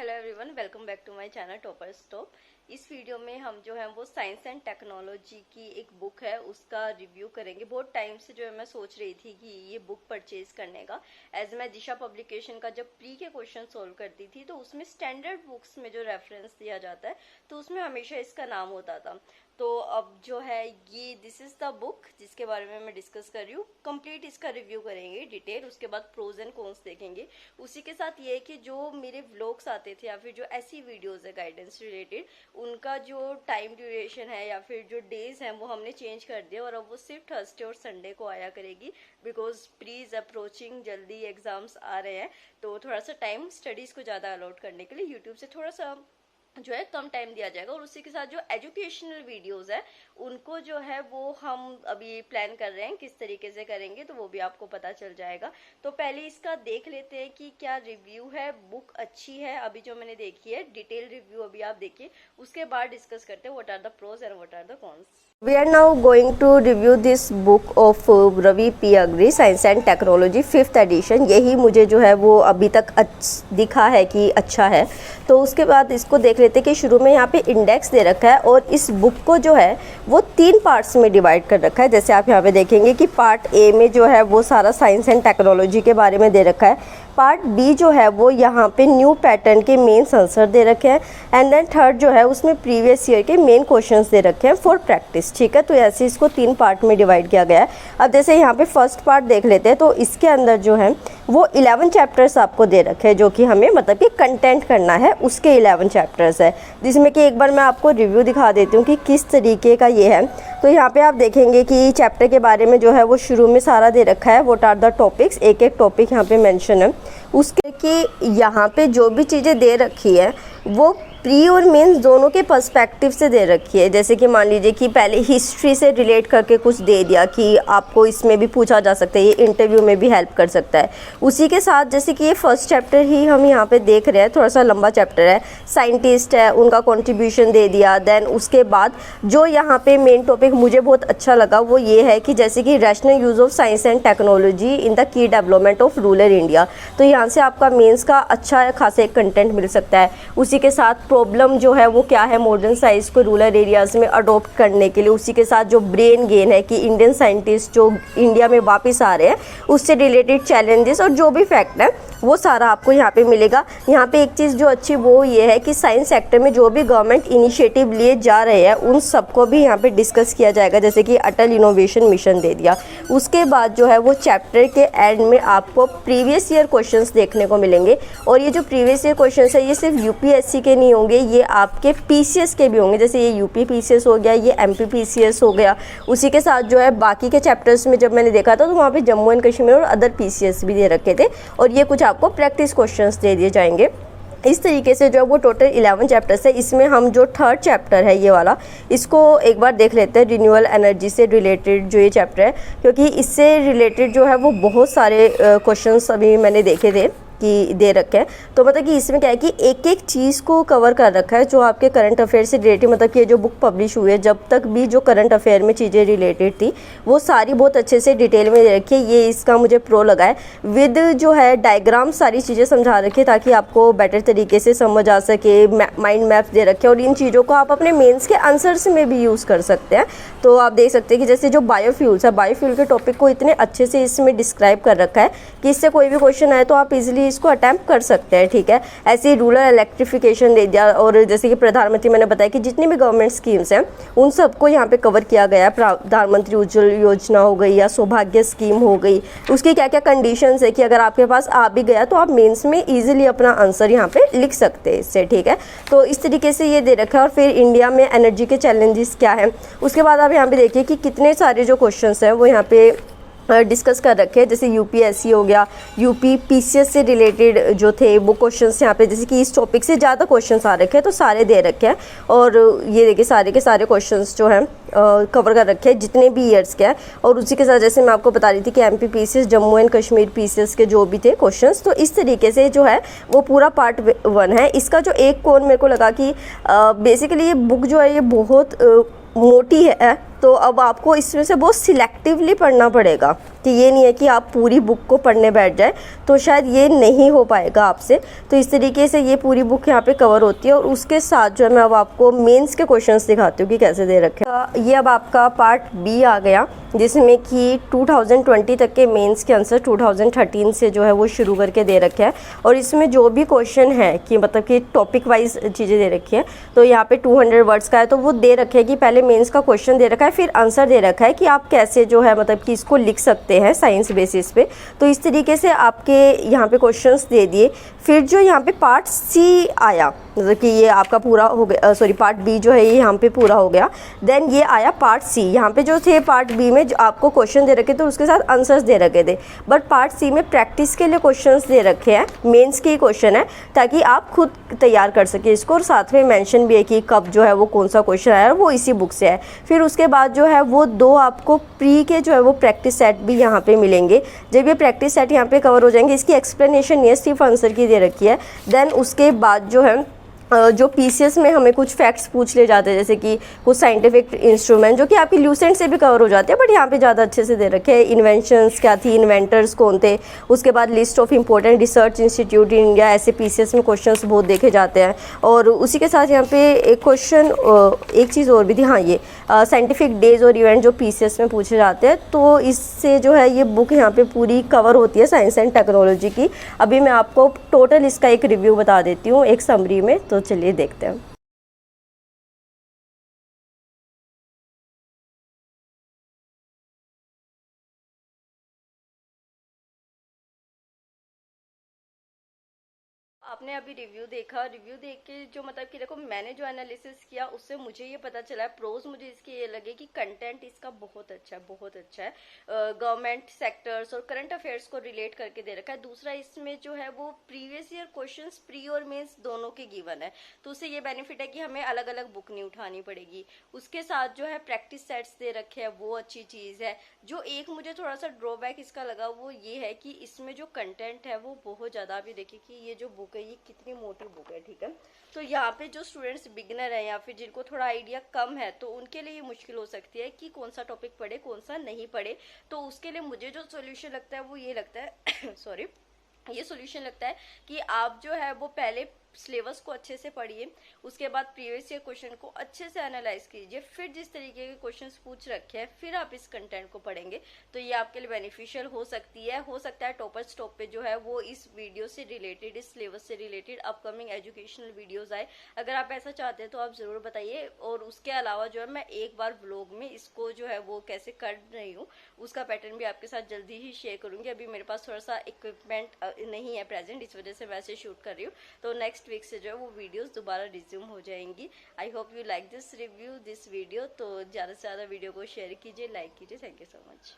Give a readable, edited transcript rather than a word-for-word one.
Hello everyone, welcome back to my channel topper stop. इस video में हम जो है वो साइंस एंड टेक्नोलॉजी की एक बुक है उसका रिव्यू करेंगे। बहुत टाइम से जो है मैं सोच रही थी कि ये बुक परचेज करने का, एज मैं दिशा पब्लिकेशन का जब प्री के क्वेश्चन सोल्व करती थी तो उसमें स्टैंडर्ड बुक्स में जो रेफरेंस दिया जाता है तो उसमें हमेशा इसका नाम होता था। तो अब जो है ये दिस इज द बुक जिसके बारे में मैं डिस्कस कर रही हूँ। कंप्लीट इसका रिव्यू करेंगे डिटेल, उसके बाद प्रोज एंड कॉन्स देखेंगे। उसी के साथ ये है कि जो मेरे व्लॉग्स आते थे या फिर जो ऐसी वीडियोस है गाइडेंस रिलेटेड, उनका जो टाइम ड्यूरेशन है या फिर जो डेज हैं वो हमने चेंज कर दिया और अब वो सिर्फ थर्सडे और संडे को आया करेगी बिकॉज प्री इज अप्रोचिंग, जल्दी एग्जाम्स आ रहे हैं तो थोड़ा सा टाइम स्टडीज़ को ज़्यादा अलॉट करने के लिए यूट्यूब से थोड़ा सा जो है कम टाइम दिया जाएगा। और उसी के साथ जो एजुकेशनल वीडियोस है उनको जो है वो हम अभी प्लान कर रहे हैं किस तरीके से करेंगे, तो वो भी आपको पता चल जाएगा। तो पहले इसका देख लेते हैं कि क्या रिव्यू है। बुक अच्छी है अभी जो मैंने देखी है, डिटेल रिव्यू अभी आप देखिए, उसके बाद डिस्कस करते हैं what are the pros and what are the cons. We are now going to review this book of Ravi P. Agri, Science and Technology 5th edition। यही मुझे जो है वो अभी तक दिखा है कि अच्छा है। तो उसके बाद इसको देख लेते हैं कि शुरू में यहाँ पे इंडेक्स दे रखा है और इस बुक को जो है वो 3 पार्ट्स में डिवाइड कर रखा है। जैसे आप यहाँ पे देखेंगे कि पार्ट ए में जो है वो सारा साइंस एंड टेक्नोलॉजी के बारे में दे रखा है। पार्ट बी जो है वो यहाँ पे न्यू पैटर्न के मेन आंसर दे रखे हैं एंड देन थर्ड जो है उसमें प्रीवियस ईयर के मेन क्वेश्चंस दे रखे हैं फॉर प्रैक्टिस। ठीक है, तो ऐसे इसको 3 पार्ट में डिवाइड किया गया है। अब जैसे यहाँ पे फर्स्ट पार्ट देख लेते हैं तो इसके अंदर जो है वो 11 चैप्टर्स आपको दे रखे हैं जो कि हमें मतलब कि कंटेंट करना है, उसके 11 चैप्टर्स है जिसमें कि एक बार मैं आपको रिव्यू दिखा देती हूँ कि किस तरीके का ये है। तो यहाँ पे आप देखेंगे कि चैप्टर के बारे में जो है वो शुरू में सारा दे रखा है, व्हाट आर द टॉपिक्स, एक एक टॉपिक यहाँ पे मेंशन है। उसके कि यहाँ पे जो भी चीज़ें दे रखी है वो प्री और मेंस दोनों के पर्सपेक्टिव से दे रखी है। जैसे कि मान लीजिए कि पहले हिस्ट्री से रिलेट करके कुछ दे दिया कि आपको इसमें भी पूछा जा सकता है, ये इंटरव्यू में भी हेल्प कर सकता है। उसी के साथ जैसे कि ये फर्स्ट चैप्टर ही हम यहाँ पे देख रहे हैं, थोड़ा सा लंबा चैप्टर है, साइंटिस्ट है उनका कॉन्ट्रीब्यूशन दे दिया। देन उसके बाद जो यहाँ पे मेन टॉपिक मुझे बहुत अच्छा लगा वो ये है कि जैसे कि rational use of science and technology in the key development of rural India. तो यहाँ से आपका मेन्स का अच्छा खासा एक कंटेंट मिल सकता है। उसी के साथ प्रॉब्लम जो है वो क्या है मॉडर्न साइंस को रूरल एरियाज़ में अडॉप्ट करने के लिए। उसी के साथ जो ब्रेन गेन है कि इंडियन साइंटिस्ट जो इंडिया में वापस आ रहे हैं उससे रिलेटेड चैलेंजेस और जो भी फैक्ट है वो सारा आपको यहाँ पे मिलेगा। यहाँ पे एक चीज़ जो अच्छी वो ये है कि साइंस सेक्टर में जो भी गवर्नमेंट इनिशिएटिव लिए जा रहे हैं उन सबको भी यहाँ पे डिस्कस किया जाएगा। जैसे कि अटल इनोवेशन मिशन दे दिया। उसके बाद जो है वो चैप्टर के एंड में आपको प्रीवियस ईयर क्वेश्चंस देखने को मिलेंगे और ये जो प्रीवियस ईयर क्वेश्चंस है ये सिर्फ यूपीएससी के नहीं होंगे, ये आपके पीसीएस के भी होंगे। जैसे ये यूपी पीसीएस हो गया, ये एमपी पीसीएस हो गया। उसी के साथ जो है बाकी के चैप्टर्स में जब मैंने देखा था तो वहाँ पे जम्मू एंड कश्मीर और अदर पीसीएस भी दे रखे थे और ये कुछ आपको प्रैक्टिस क्वेश्चंस दे दिए जाएंगे। इस तरीके से जो वो टोटल 11 चैप्टर्स है। इसमें हम जो थर्ड चैप्टर है ये वाला, इसको एक बार देख लेते हैं। रिन्यूएबल एनर्जी से रिलेटेड जो ये चैप्टर है, क्योंकि इससे रिलेटेड जो है वो बहुत सारे क्वेश्चंस अभी मैंने देखे थे कि दे रखे हैं। तो मतलब कि इसमें क्या है कि एक एक चीज़ को कवर कर रखा है जो आपके करंट अफेयर से रिलेटेड, मतलब कि ये जो बुक पब्लिश हुई है जब तक भी जो करंट अफेयर में चीज़ें रिलेटेड थी वो सारी बहुत अच्छे से डिटेल में दे रखी है। ये इसका मुझे प्रो लगा है, विद जो है डायग्राम सारी चीज़ें समझा रखी है ताकि आपको बेटर तरीके से समझ आ सके। माइंड मैप दे रखे हैं और इन चीज़ों को आप अपने मेन्स के आंसर्स में भी यूज़ कर सकते हैं। तो आप देख सकते हैं कि जैसे जो बायोफ्यूल्स है, बायोफ्यूल के टॉपिक को इतने अच्छे से इसमें डिस्क्राइब कर रखा है कि इससे कोई भी क्वेश्चन आए तो आप इजीली इसको अटैम्प्ट कर सकते हैं। ठीक है, ऐसे रूरल इलेक्ट्रिफिकेशन दे दिया और जैसे कि प्रधानमंत्री मैंने बताया कि जितनी भी गवर्नमेंट स्कीम्स हैं उन सबको यहाँ पे कवर किया गया है। प्रधानमंत्री उज्ज्वल योजना हो गई या सौभाग्य स्कीम हो गई, उसकी क्या क्या कंडीशंस है कि अगर आपके पास आ भी गया तो आप मेंस में इजीली अपना आंसर यहाँ पे लिख सकते हैं इससे। ठीक है, तो इस तरीके से ये दे रखा है। और फिर इंडिया में एनर्जी के चैलेंजेस क्या है, उसके बाद आप यहाँ पे देखिए कि कितने सारे जो क्वेश्चंस हैं वो यहाँ पे डिस्कस कर रखे हैं। जैसे यूपीएससी हो गया, यूपी पीसीएस से रिलेटेड जो थे वो क्वेश्चंस यहाँ पे, जैसे कि इस टॉपिक से ज़्यादा क्वेश्चंस आ रखे हैं तो सारे दे रखे हैं। और ये देखिए सारे के सारे क्वेश्चंस जो हैं कवर कर रखे हैं जितने भी ईयर्स के हैं। और उसी के साथ जैसे मैं आपको बता रही थी कि MP PCS, Jammu and Kashmir PCS के जो भी थे क्वेश्चंस, तो इस तरीके से जो है वो पूरा पार्ट 1 है। इसका जो एक कोण मेरे को लगा कि बेसिकली ये बुक जो है ये बहुत मोटी है तो अब आपको इसमें से बहुत सिलेक्टिवली पढ़ना पड़ेगा, कि ये नहीं है कि आप पूरी बुक को पढ़ने बैठ जाए, तो शायद ये नहीं हो पाएगा आपसे। तो इस तरीके से ये पूरी बुक यहाँ पे कवर होती है। और उसके साथ जो है मैं अब आपको मेंस के क्वेश्चंस दिखाती हूँ कि कैसे दे रखे हैं। ये अब आपका पार्ट बी आ गया, जिसमें कि 2020 तक के मेंस के आंसर 2013 से जो है वो शुरू करके दे रखे हैं। और इसमें जो भी क्वेश्चन है कि मतलब कि टॉपिक वाइज चीज़ें दे रखी हैं, तो यहाँ पे 200 वर्ड्स का है, तो वो दे रखे हैं कि पहले मेंस का क्वेश्चन दे रखा है, फिर आंसर दे रखा है कि आप कैसे जो है मतलब कि इसको लिख सकते हैं साइंस बेसिस पे। तो इस तरीके से आपके यहाँ पे क्वेश्चंस दे दिए। फिर जो यहाँ पे पार्ट सी आया, मतलब कि ये आपका पूरा हो गया, सॉरी पार्ट बी जो है ये यहाँ पे पूरा हो गया। देन ये आया पार्ट सी। यहाँ पे जो थे पार्ट बी में जो आपको क्वेश्चन दे रखे थे उसके साथ आंसर्स दे रखे थे, बट पार्ट सी में प्रैक्टिस के लिए क्वेश्चंस दे रखे हैं, मेंस के ही क्वेश्चन है, ताकि आप खुद तैयार कर सके इसको। और साथ में मेंशन भी है कि कब जो है वो कौन सा क्वेश्चन आया, वो इसी बुक से है। फिर उसके बाद जो है वो 2 आपको प्री के जो है वो प्रैक्टिस सेट भी यहाँ पे मिलेंगे। जब ये प्रैक्टिस सेट यहाँ पे कवर हो जाएंगे, इसकी एक्सप्लेनेशन नहीं है, सिर्फ आंसर की दे रखी है। देन उसके बाद जो है जो पीसीएस में हमें कुछ फैक्ट्स पूछ ले जाते हैं, जैसे कि कुछ साइंटिफिक इंस्ट्रूमेंट जो कि आपकी ल्यूसेंट से भी कवर हो जाते हैं, बट यहाँ पे ज़्यादा अच्छे से दे रखे हैं। इन्वेंशंस क्या थी, इन्वेंटर्स कौन थे, उसके बाद list of important research institute in India, ऐसे पीसीएस में क्वेश्चंस बहुत देखे जाते हैं। और उसी के साथ यहाँ पे एक क्वेश्चन, एक चीज़ और भी थी, हाँ ये साइंटिफिक डेज और इवेंट जो पीसीएस में पूछे जाते हैं। तो इससे जो है ये बुक यहाँ पे पूरी कवर होती है साइंस एंड टेक्नोलॉजी की। अभी मैं आपको टोटल इसका एक रिव्यू बता देती हूँ एक समरी में, तो चलिए देखते हैं। आपने अभी रिव्यू देखा, रिव्यू देख के जो मतलब कि देखो मैंने जो एनालिसिस किया उससे मुझे ये पता चला है, प्रोज मुझे इसके ये लगे कि कंटेंट इसका बहुत अच्छा है, बहुत अच्छा है। गवर्नमेंट सेक्टर्स और करंट अफेयर्स को रिलेट करके दे रखा है। दूसरा इसमें जो है वो प्रीवियस ईयर क्वेश्चंस प्री और मेंस दोनों के गिवन है, तो उससे ये बेनिफिट है कि हमें अलग अलग बुक नहीं उठानी पड़ेगी। उसके साथ जो है प्रैक्टिस सेट्स दे रखे हैं, वो अच्छी चीज है। जो एक मुझे थोड़ा सा ड्रॉबैक इसका लगा वो ये है कि इसमें जो कंटेंट है वो बहुत ज्यादा, अभी देखिए कि ये जो बुक है ये कितनी मोटी बुक है, ठीक है। तो यहाँ पे जो स्टूडेंट्स बिगिनर है या फिर जिनको थोड़ा आइडिया कम है, तो उनके लिए ये मुश्किल हो सकती है कि कौन सा टॉपिक पढ़े कौन सा नहीं पढ़े। तो उसके लिए मुझे जो सोल्यूशन लगता है वो ये लगता है सॉरी, ये सोल्यूशन लगता है कि आप जो है वो पहले सिलेबस को अच्छे से पढ़िए, उसके बाद प्रीवियस ईयर क्वेश्चन को अच्छे से एनालाइज कीजिए, फिर जिस तरीके के क्वेश्चंस पूछ रखे हैं फिर आप इस कंटेंट को पढ़ेंगे, तो ये आपके लिए बेनिफिशियल हो सकती है। हो सकता है टॉपर स्टॉप पे जो है वो इस वीडियो से रिलेटेड, इस सिलेबस से रिलेटेड अपकमिंग एजुकेशनल वीडियोज आए। अगर आप ऐसा चाहते हैं तो आप जरूर बताइए। और उसके अलावा जो है मैं एक बार व्लॉग में इसको जो है वो कैसे कर रही हूँ उसका पैटर्न भी आपके साथ जल्दी ही शेयर करूंगी। अभी मेरे पास थोड़ा सा इक्विपमेंट नहीं है प्रेजेंट, इस वजह से मैं ऐसे शूट कर रही हूँ। तो नेक्स्ट वीक से जो है वो वीडियोस दोबारा रिज्यूम हो जाएंगी। I hope you like this review, this video. तो ज़्यादा से ज़्यादा वीडियो को शेयर कीजिए, लाइक कीजिए। Thank you so much.